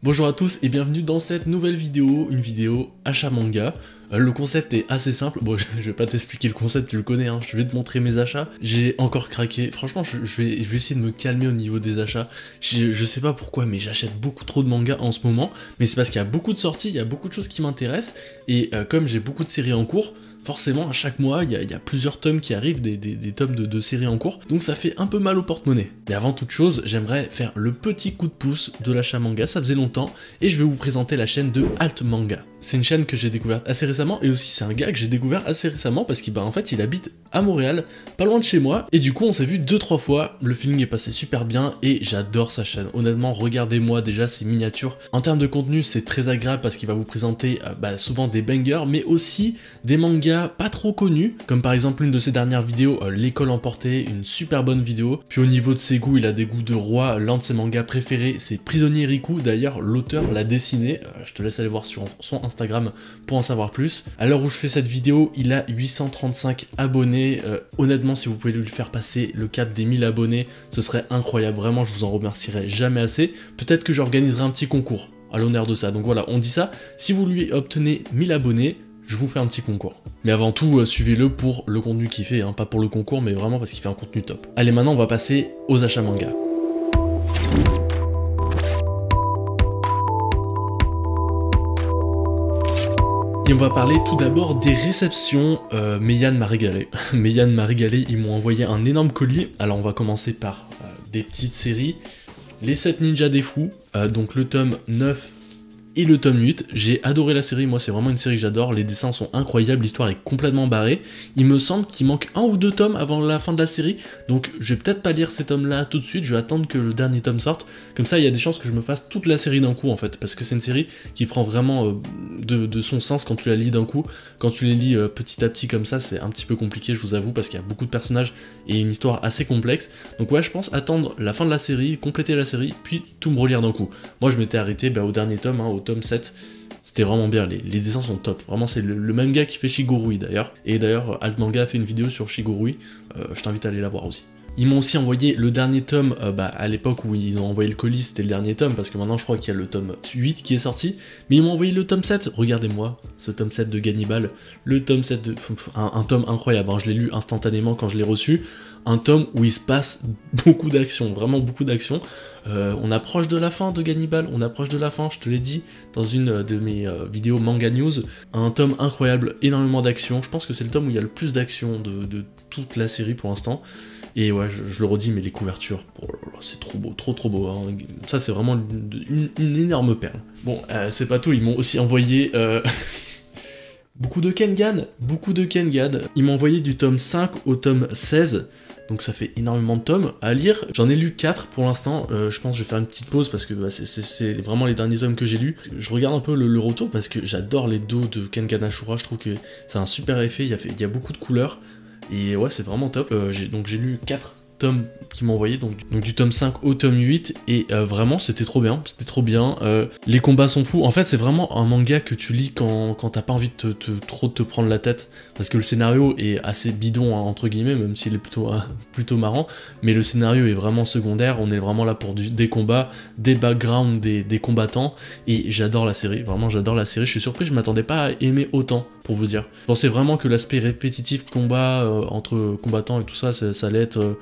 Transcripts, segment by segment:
Bonjour à tous et bienvenue dans cette nouvelle vidéo, une vidéo achat manga. Le concept est assez simple, bon je vais pas t'expliquer le concept, tu le connais, hein. Je vais te montrer mes achats. J'ai encore craqué, franchement je vais essayer de me calmer au niveau des achats. Je sais pas pourquoi mais j'achète beaucoup trop de mangas en ce moment, mais c'est parce qu'il y a beaucoup de sorties, il y a beaucoup de choses qui m'intéressent, et comme j'ai beaucoup de séries en cours, forcément à chaque mois il y a plusieurs tomes qui arrivent, des tomes de séries en cours, donc ça fait un peu mal au porte-monnaie. Mais avant toute chose, j'aimerais faire le petit coup de pouce de l'achat manga, ça faisait longtemps, et je vais vous présenter la chaîne de Alt Manga. C'est une chaîne que j'ai découverte assez récemment, et aussi c'est un gars que j'ai découvert assez récemment parce qu'en fait il habite à Montréal, pas loin de chez moi, et du coup on s'est vu 2-3 fois, le feeling est passé super bien, et j'adore sa chaîne. Honnêtement, regardez-moi déjà ses miniatures. En termes de contenu, c'est très agréable parce qu'il va vous présenter souvent des bangers, mais aussi des mangas pas trop connus, comme par exemple une de ses dernières vidéos, L'école emportée, une super bonne vidéo. Puis au niveau de ses goûts, il a des goûts de roi, l'un de ses mangas préférés c'est Prisonnier Riku, d'ailleurs l'auteur l'a dessiné, je te laisse aller voir sur son Instagram pour en savoir plus. À l'heure où je fais cette vidéo, il a 835 abonnés, honnêtement si vous pouvez lui faire passer le cap des 1000 abonnés, ce serait incroyable, vraiment je vous en remercierai jamais assez. Peut-être que j'organiserai un petit concours à l'honneur de ça, donc voilà, on dit ça, si vous lui obtenez 1000 abonnés, je vous fais un petit concours. Mais avant tout, suivez-le pour le contenu qu'il fait, hein, pas pour le concours, mais vraiment parce qu'il fait un contenu top. Allez, maintenant on va passer aux achats manga. Et on va parler tout d'abord des réceptions. Meian m'a régalé. Meian m'a régalé, ils m'ont envoyé un énorme colis. Alors on va commencer par des petites séries. Les 7 ninjas des fous, donc le tome 9 et le tome 8, j'ai adoré la série, moi c'est vraiment une série que j'adore, les dessins sont incroyables, l'histoire est complètement barrée. Il me semble qu'il manque 1 ou 2 tomes avant la fin de la série, donc je vais peut-être pas lire ces tomes là tout de suite, je vais attendre que le dernier tome sorte, comme ça il y a des chances que je me fasse toute la série d'un coup en fait, parce que c'est une série qui prend vraiment de son sens quand tu la lis d'un coup. Quand tu les lis petit à petit comme ça, c'est un petit peu compliqué je vous avoue, parce qu'il y a beaucoup de personnages et une histoire assez complexe, donc ouais je pense attendre la fin de la série, compléter la série, puis tout me relire d'un coup. Moi je m'étais arrêté au dernier tome, au tome 7, c'était vraiment bien, les dessins sont top, vraiment c'est le même gars qui fait Shigurui d'ailleurs, et d'ailleurs Alt Manga a fait une vidéo sur Shigurui, je t'invite à aller la voir aussi. Ils m'ont aussi envoyé le dernier tome, à l'époque où ils ont envoyé le colis, c'était le dernier tome, parce que maintenant je crois qu'il y a le tome 8 qui est sorti, mais ils m'ont envoyé le tome 7, regardez-moi, ce tome 7 de Gannibal, le tome 7 de... un tome incroyable, hein, je l'ai lu instantanément quand je l'ai reçu, un tome où il se passe beaucoup d'action, vraiment beaucoup d'action. On approche de la fin de Gannibal, on approche de la fin, je te l'ai dit dans une de mes vidéos manga news, un tome incroyable, énormément d'action, je pense que c'est le tome où il y a le plus d'action de toute la série pour l'instant. Et ouais, je le redis, mais les couvertures, oh là là, c'est trop beau, trop beau, hein. Ça c'est vraiment une énorme perle. Bon, c'est pas tout, ils m'ont aussi envoyé... beaucoup de Kengan. Ils m'ont envoyé du tome 5 au tome 16, donc ça fait énormément de tomes à lire. J'en ai lu 4 pour l'instant, je pense que je vais faire une petite pause parce que c'est vraiment les derniers tomes que j'ai lus. Je regarde un peu le retour parce que j'adore les dos de Kengan Ashura, je trouve que c'est un super effet, il y a beaucoup de couleurs, et ouais c'est vraiment top. Donc j'ai lu 4 tomes qui m'ont envoyé, donc du tome 5 au tome 8, et vraiment c'était trop bien, les combats sont fous, en fait c'est vraiment un manga que tu lis quand t'as pas envie de trop te prendre la tête, parce que le scénario est assez bidon, hein, entre guillemets, même s'il est plutôt marrant, mais le scénario est vraiment secondaire, on est vraiment là pour des combats, des backgrounds, des combattants, et j'adore la série, vraiment j'adore la série, je suis surpris, je m'attendais pas à aimer autant, pour vous dire. Je pensais vraiment que l'aspect répétitif combat entre combattants et tout ça, ça allait être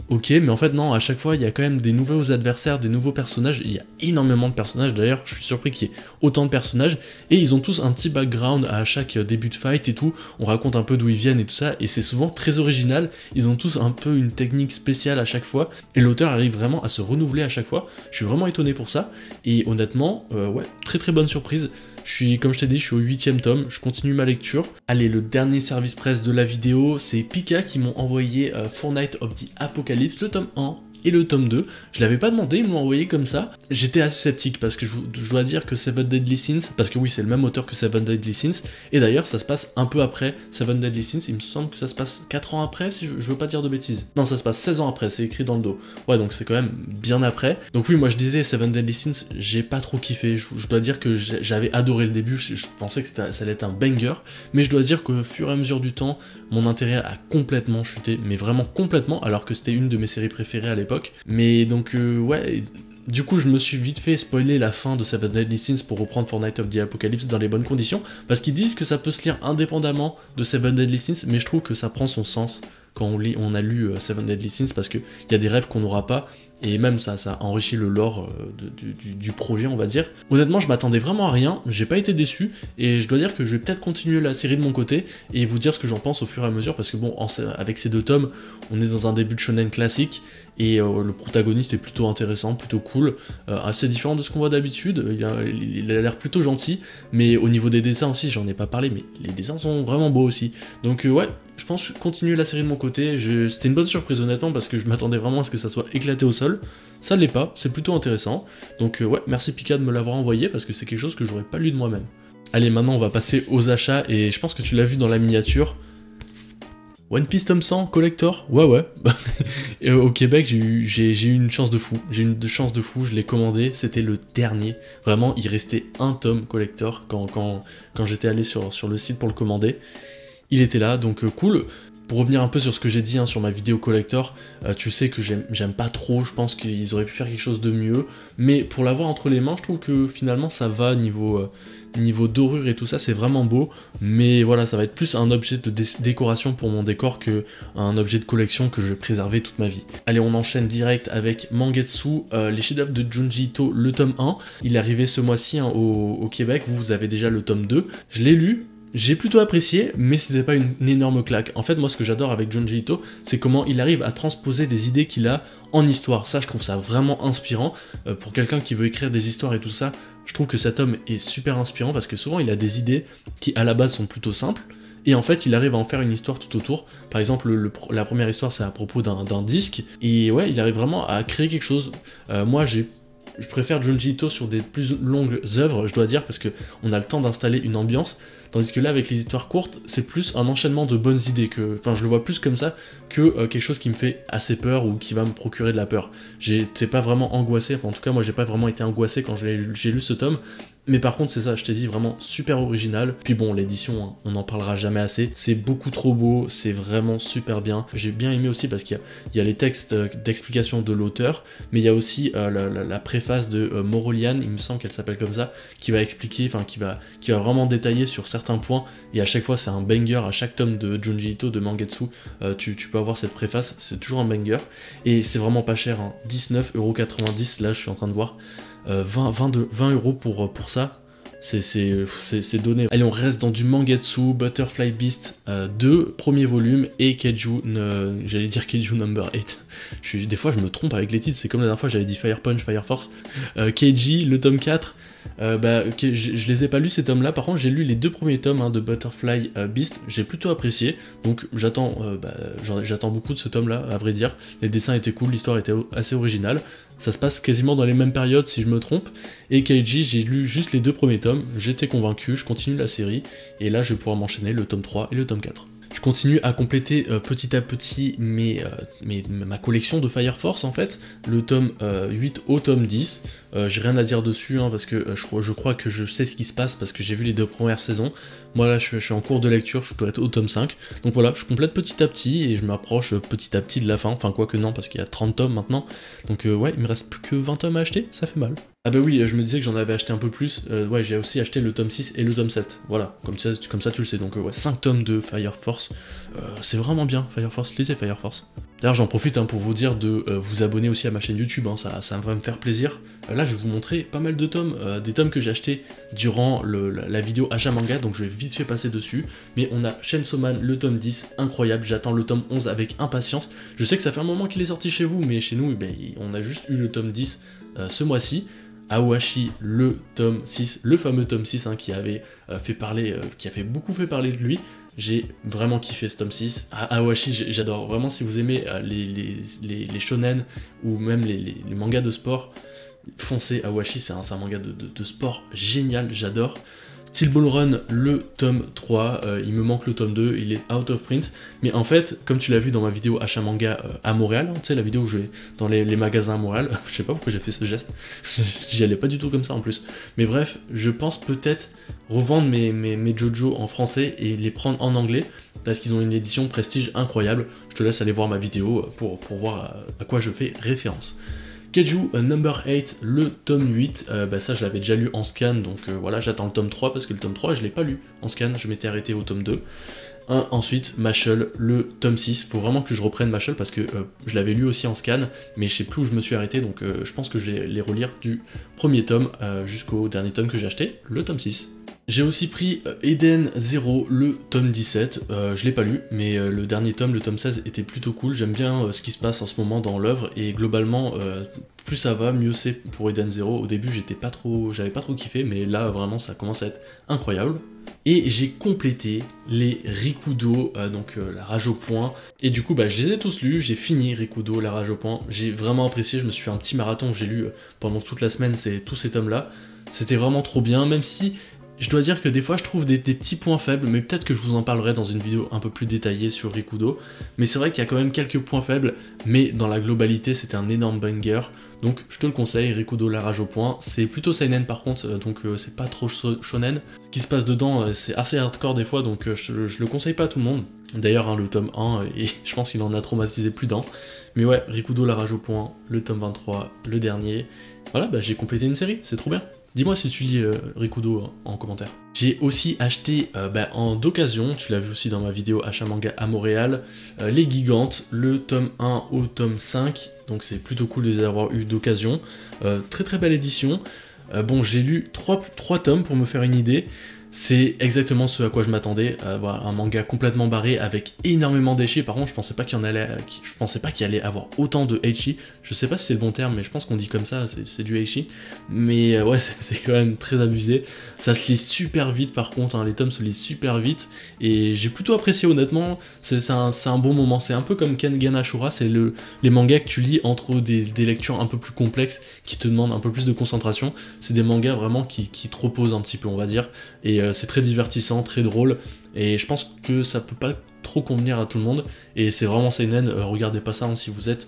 ok, mais en fait non, à chaque fois il y a quand même des nouveaux adversaires, des nouveaux personnages, il y a énormément de personnages d'ailleurs, je suis surpris qu'il y ait autant de personnages, et ils ont tous un petit background à chaque début de fight et tout, on raconte un peu d'où ils viennent et tout ça, et c'est souvent très original, ils ont tous un peu une technique spéciale à chaque fois, et l'auteur arrive vraiment à se renouveler à chaque fois, je suis vraiment étonné pour ça, et honnêtement, ouais, très bonne surprise. Comme je t'ai dit, je suis au 8ème tome, je continue ma lecture. Allez, le dernier service presse de la vidéo, c'est Pika qui m'ont envoyé Fortnite of the Apocalypse, le tome 1 et le tome 2. Je l'avais pas demandé, ils me l'ont envoyé comme ça. J'étais assez sceptique parce que je dois dire que Seven Deadly Sins, parce que oui, c'est le même auteur que Seven Deadly Sins, et d'ailleurs, ça se passe un peu après Seven Deadly Sins, il me semble que ça se passe 4 ans après, si je veux pas dire de bêtises. Non, ça se passe 16 ans après, c'est écrit dans le dos. Ouais, donc c'est quand même bien après. Donc oui, moi je disais Seven Deadly Sins, j'ai pas trop kiffé, je dois dire que j'avais adoré le début, je pensais que ça allait être un banger, mais je dois dire qu'au fur et à mesure du temps, mon intérêt a complètement chuté, mais vraiment complètement, alors que c'était une de mes séries préférées à l'époque. Mais donc ouais, Du coup, je me suis vite fait spoiler la fin de Seven Deadly Sins pour reprendre Fortnite of the Apocalypse dans les bonnes conditions, parce qu'ils disent que ça peut se lire indépendamment de Seven Deadly Sins, mais je trouve que ça prend son sens quand on a lu Seven Deadly Sins, parce qu'il y a des rêves qu'on n'aura pas, et même ça enrichit le lore du projet, on va dire. Honnêtement, je m'attendais vraiment à rien, j'ai pas été déçu, et je dois dire que je vais peut-être continuer la série de mon côté, et vous dire ce que j'en pense au fur et à mesure, parce que bon, avec ces 2 tomes, on est dans un début de shonen classique, et le protagoniste est plutôt intéressant, plutôt cool, assez différent de ce qu'on voit d'habitude, il a l'air plutôt gentil, mais au niveau des dessins aussi, j'en ai pas parlé, mais les dessins sont vraiment beaux aussi. Donc ouais, je pense continuer la série de mon côté, c'était une bonne surprise honnêtement, parce que je m'attendais vraiment à ce que ça soit éclaté au sol, ça l'est pas, c'est plutôt intéressant, donc ouais, merci Pika de me l'avoir envoyé, parce que c'est quelque chose que j'aurais pas lu de moi-même. Allez, maintenant on va passer aux achats, et je pense que tu l'as vu dans la miniature, One Piece tome 100 collector, ouais. Et au Québec, j'ai eu une chance de fou. Je l'ai commandé, c'était le dernier. Vraiment, il restait un tome collector quand j'étais allé sur le site pour le commander. Il était là, donc cool. Pour revenir un peu sur ce que j'ai dit sur ma vidéo collector, tu sais que j'aime pas trop, je pense qu'ils auraient pu faire quelque chose de mieux, mais pour l'avoir entre les mains, je trouve que finalement ça va niveau dorure et tout ça, c'est vraiment beau, mais voilà, ça va être plus un objet de décoration pour mon décor que un objet de collection que je vais préserver toute ma vie. Allez, on enchaîne direct avec Mangetsu, les chefs-d'œuvre de Junji Ito, le tome 1, il est arrivé ce mois-ci au Québec, vous avez déjà le tome 2, je l'ai lu. J'ai plutôt apprécié, mais c'était pas une énorme claque. En fait, moi, ce que j'adore avec Junji Ito, c'est comment il arrive à transposer des idées qu'il a en histoire. Ça, je trouve ça vraiment inspirant. Pour quelqu'un qui veut écrire des histoires et tout ça, je trouve que cet homme est super inspirant parce que souvent, il a des idées qui, à la base, sont plutôt simples. Et en fait, il arrive à en faire une histoire tout autour. Par exemple, la première histoire, c'est à propos d'un disque. Et ouais, il arrive vraiment à créer quelque chose. Moi, je préfère Junji Ito sur des plus longues œuvres, je dois dire, parce qu'on a le temps d'installer une ambiance, tandis que là, avec les histoires courtes, c'est plus un enchaînement de bonnes idées, enfin, je le vois plus comme ça, que quelque chose qui me fait assez peur, ou qui va me procurer de la peur. J'étais pas vraiment angoissé, enfin, en tout cas, moi, j'ai pas vraiment été angoissé quand j'ai lu ce tome, mais par contre, c'est ça, je t'ai dit, vraiment super original. Puis bon, l'édition, hein, on n'en parlera jamais assez. C'est beaucoup trop beau, c'est vraiment super bien. J'ai bien aimé aussi parce qu'il y a les textes d'explication de l'auteur, mais il y a aussi la préface de Moroliane, il me semble qu'elle s'appelle comme ça, qui va expliquer, enfin qui va vraiment détailler sur certains points. Et à chaque fois, c'est un banger. À chaque tome de Junji Ito, de Mangetsu, tu peux avoir cette préface. C'est toujours un banger. Et c'est vraiment pas cher, hein. 19,90 €, là, je suis en train de voir. 20 € pour ça, c'est donné. Allez, on reste dans du Mangetsu, Butterfly Beast 2, premier volume, et Keiju, j'allais dire Keiju number 8. Des fois, je me trompe avec les titres, c'est comme la dernière fois, j'avais dit Fire Punch, Fire Force. Keiji, le tome 4. Je les ai pas lus ces tomes là, par contre j'ai lu les 2 premiers tomes de Butterfly Beast, j'ai plutôt apprécié, donc j'attends beaucoup de ce tome là, à vrai dire. Les dessins étaient cool, l'histoire était assez originale, ça se passe quasiment dans les mêmes périodes si je me trompe, et Keiji, j'ai lu juste les 2 premiers tomes, j'étais convaincu, je continue la série, et là je vais pouvoir m'enchaîner le tome 3 et le tome 4. Je continue à compléter petit à petit ma collection de Fire Force en fait, le tome 8 au tome 10, j'ai rien à dire dessus parce que je crois que je sais ce qui se passe parce que j'ai vu les 2 premières saisons. Moi là je suis en cours de lecture, je dois être au tome 5, donc voilà, je complète petit à petit et je m'approche petit à petit de la fin, enfin quoi que non parce qu'il y a 30 tomes maintenant, donc ouais, il me reste plus que 20 tomes à acheter, ça fait mal. Ah bah oui, je me disais que j'en avais acheté un peu plus, ouais j'ai aussi acheté le tome 6 et le tome 7, voilà, comme ça tu le sais, donc ouais, 5 tomes de Fire Force, c'est vraiment bien, Fire Force, lisez Fire Force. D'ailleurs j'en profite pour vous dire de vous abonner aussi à ma chaîne YouTube, ça va me faire plaisir. Là je vais vous montrer pas mal de tomes, des tomes que j'ai achetés durant la vidéo achat manga, donc je vais vite fait passer dessus, mais on a Chainsaw Man, le tome 10, incroyable, j'attends le tome 11 avec impatience, je sais que ça fait un moment qu'il est sorti chez vous, mais chez nous, on a juste eu le tome 10 ce mois-ci. Awashi, le tome 6, le fameux tome 6 qui avait qui a fait beaucoup fait parler de lui. J'ai vraiment kiffé ce tome 6. Awashi, j'adore. Vraiment, si vous aimez les shonen ou même les mangas de sport, foncez. Awashi, c'est un manga de sport génial, j'adore. Steel Ball Run, le tome 3, il me manque le tome 2, il est out of print, mais en fait, comme tu l'as vu dans ma vidéo achat manga à Montréal, tu sais la vidéo où je vais dans les magasins à Montréal, je sais pas pourquoi j'ai fait ce geste, j'y allais pas du tout comme ça en plus, mais bref, je pense peut-être revendre mes JoJo en français et les prendre en anglais, parce qu'ils ont une édition prestige incroyable, je te laisse aller voir ma vidéo pour voir à quoi je fais référence. Kaiju Number 8, le tome 8, bah ça je l'avais déjà lu en scan, donc voilà, j'attends le tome 3 parce que le tome 3 je l'ai pas lu en scan, je m'étais arrêté au tome 2. Ensuite, Mashle, le tome 6, faut vraiment que je reprenne Mashle parce que je l'avais lu aussi en scan, mais je sais plus où je me suis arrêté, donc je pense que je vais les relire du premier tome jusqu'au dernier tome que j'ai acheté, le tome 6. J'ai aussi pris Eden Zero, le tome 17, je l'ai pas lu, mais le dernier tome, le tome 16, était plutôt cool, j'aime bien ce qui se passe en ce moment dans l'œuvre, et globalement, plus ça va, mieux c'est pour Eden Zero. Au début j'avais pas trop kiffé, mais là vraiment ça commence à être incroyable. Et j'ai complété les Rikudo, donc la rage au point, et du coup bah, je les ai tous lus, j'ai fini Rikudo, la rage au point, j'ai vraiment apprécié, je me suis fait un petit marathon, j'ai lu pendant toute la semaine tous ces tomes là, c'était vraiment trop bien, même si je dois dire que des fois je trouve des petits points faibles, mais peut-être que je vous en parlerai dans une vidéo un peu plus détaillée sur Rikudo, mais c'est vrai qu'il y a quand même quelques points faibles, mais dans la globalité c'était un énorme banger, donc je te le conseille, Rikudo la rage au point, c'est plutôt seinen par contre, donc c'est pas trop shonen, ce qui se passe dedans c'est assez hardcore des fois, donc je le conseille pas à tout le monde, d'ailleurs hein, le tome 1, et je pense qu'il en a traumatisé plus d'un, mais ouais, Rikudo la rage au point, le tome 23, le dernier, voilà, bah j'ai complété une série, c'est trop bien. Dis-moi si tu lis Rikudo en commentaire. J'ai aussi acheté d'occasion, tu l'as vu aussi dans ma vidéo achat manga à Montréal, les Gigantes, le tome 1 au tome 5, donc c'est plutôt cool de les avoir eu d'occasion. Très très belle édition. Bon, j'ai lu 3 tomes pour me faire une idée. C'est exactement ce à quoi je m'attendais, avoir un manga complètement barré avec énormément d'échis. Par contre, je pensais pas qu'il allait avoir autant de eichi. Je sais pas si c'est le bon terme, mais je pense qu'on dit comme ça, c'est du eichi. Mais ouais, c'est quand même très abusé. Ça se lit super vite par contre, hein, les tomes se lisent super vite. Et j'ai plutôt apprécié honnêtement, c'est un bon moment. C'est un peu comme Kengan Ashura, c'est les mangas que tu lis entre des lectures un peu plus complexes, qui te demandent un peu plus de concentration. C'est des mangas vraiment qui te reposent un petit peu, on va dire. Et c'est très divertissant, très drôle, et je pense que ça peut pas trop convenir à tout le monde, et c'est vraiment seinen, regardez pas ça hein, si vous êtes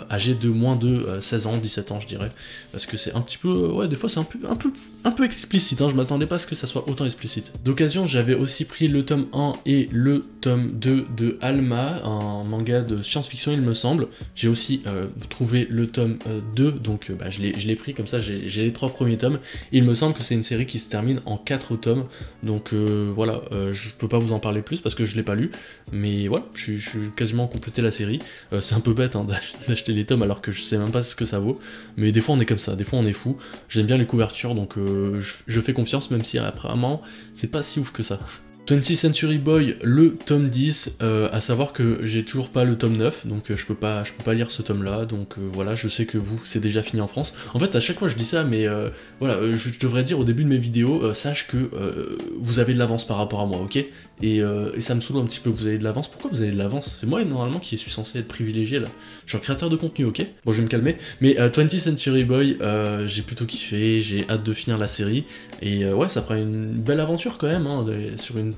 âgé de moins de 16 ans, 17 ans je dirais, parce que c'est un petit peu, ouais des fois c'est un peu explicite, hein, je m'attendais pas à ce que ça soit autant explicite. D'occasion j'avais aussi pris le tome 1 et le tome 2 de Alma, un manga de science-fiction il me semble, j'ai aussi trouvé le tome 2, donc bah, je l'ai pris comme ça, j'ai les 3 premiers tomes, et il me semble que c'est une série qui se termine en 4 tomes, donc voilà, je peux pas vous en parler plus parce que je l'ai pas lu, mais voilà, je suis quasiment complété la série, c'est un peu bête hein, d'acheter les tomes alors que je sais même pas ce que ça vaut, mais des fois on est comme ça, des fois on est fou, j'aime bien les couvertures donc je fais confiance même si apparemment c'est pas si ouf que ça. 20th Century Boy, le tome 10, à savoir que j'ai toujours pas le tome 9, donc je peux pas lire ce tome là, donc voilà, je sais que vous, c'est déjà fini en France. En fait, à chaque fois je dis ça, mais voilà, je devrais dire au début de mes vidéos, sache que vous avez de l'avance par rapport à moi, ok, et ça me saoule un petit peu, vous avez de l'avance, pourquoi vous avez de l'avance? C'est moi normalement qui suis censé être privilégié là, je suis un créateur de contenu, ok. Bon, je vais me calmer, mais 20th Century Boy, j'ai plutôt kiffé, j'ai hâte de finir la série, et ouais, ça fera une belle aventure quand même, hein, sur une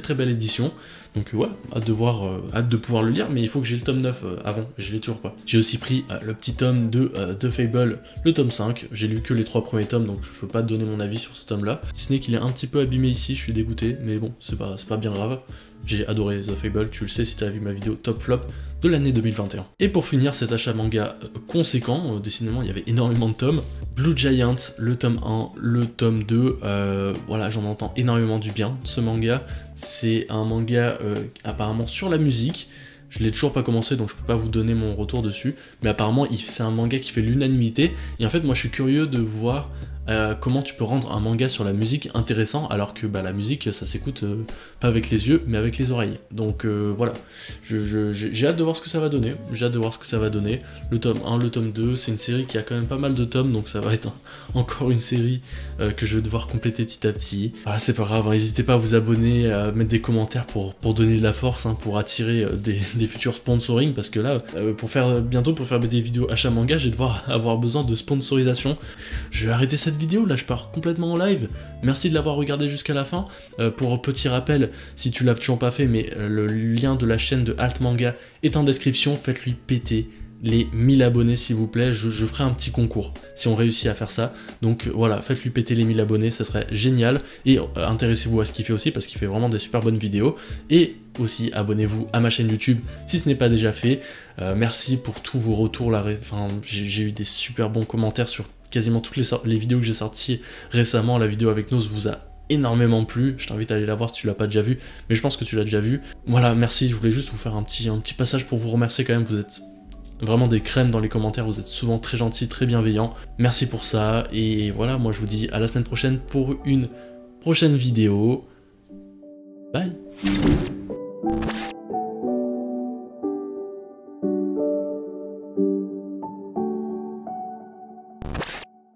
très belle édition, donc ouais, hâte de pouvoir le lire, mais il faut que j'ai le tome 9 avant, je l'ai toujours pas. J'ai aussi pris le petit tome de Fable, le tome 5, j'ai lu que les 3 premiers tomes, donc je peux pas te donner mon avis sur ce tome là, si ce n'est qu'il est un petit peu abîmé ici, je suis dégoûté, mais bon, c'est pas bien grave. J'ai adoré The Fable, tu le sais si tu as vu ma vidéo top flop de l'année 2021. Et pour finir cet achat manga conséquent, décidément il y avait énormément de tomes, Blue Giant, le tome 1, le tome 2, voilà j'en entends énormément du bien, ce manga, c'est un manga apparemment sur la musique, je l'ai toujours pas commencé donc je peux pas vous donner mon retour dessus, mais apparemment c'est un manga qui fait l'unanimité, et en fait moi je suis curieux de voir comment tu peux rendre un manga sur la musique intéressant alors que bah, la musique ça s'écoute pas avec les yeux mais avec les oreilles, donc voilà, j'ai hâte de voir ce que ça va donner, le tome 1, le tome 2, c'est une série qui a quand même pas mal de tomes donc ça va être encore une série que je vais devoir compléter petit à petit. Voilà, c'est pas grave, hein, n'hésitez pas à vous abonner, à mettre des commentaires pour donner de la force, hein, pour attirer des futurs sponsoring, parce que là pour faire des vidéos achat manga je vais devoir avoir besoin de sponsorisation. Je vais arrêter cette vidéo, là je pars complètement en live, merci de l'avoir regardé jusqu'à la fin, pour petit rappel, si tu l'as toujours pas fait, mais le lien de la chaîne de Alt Manga est en description, faites-lui péter les 1000 abonnés s'il vous plaît, je ferai un petit concours si on réussit à faire ça. Donc voilà, faites-lui péter les 1000 abonnés, ça serait génial. Et intéressez-vous à ce qu'il fait aussi parce qu'il fait vraiment des super bonnes vidéos. Et aussi abonnez-vous à ma chaîne YouTube si ce n'est pas déjà fait. Merci pour tous vos retours là. Enfin, j'ai eu des super bons commentaires sur quasiment toutes les vidéos que j'ai sorties récemment. La vidéo avec Nose vous a énormément plu, je t'invite à aller la voir si tu l'as pas déjà vue, mais je pense que tu l'as déjà vue. Voilà, merci, je voulais juste vous faire un petit passage pour vous remercier quand même, vous êtes vraiment des crèmes dans les commentaires, vous êtes souvent très gentils, très bienveillants, merci pour ça, et voilà, moi je vous dis à la semaine prochaine pour une prochaine vidéo, bye.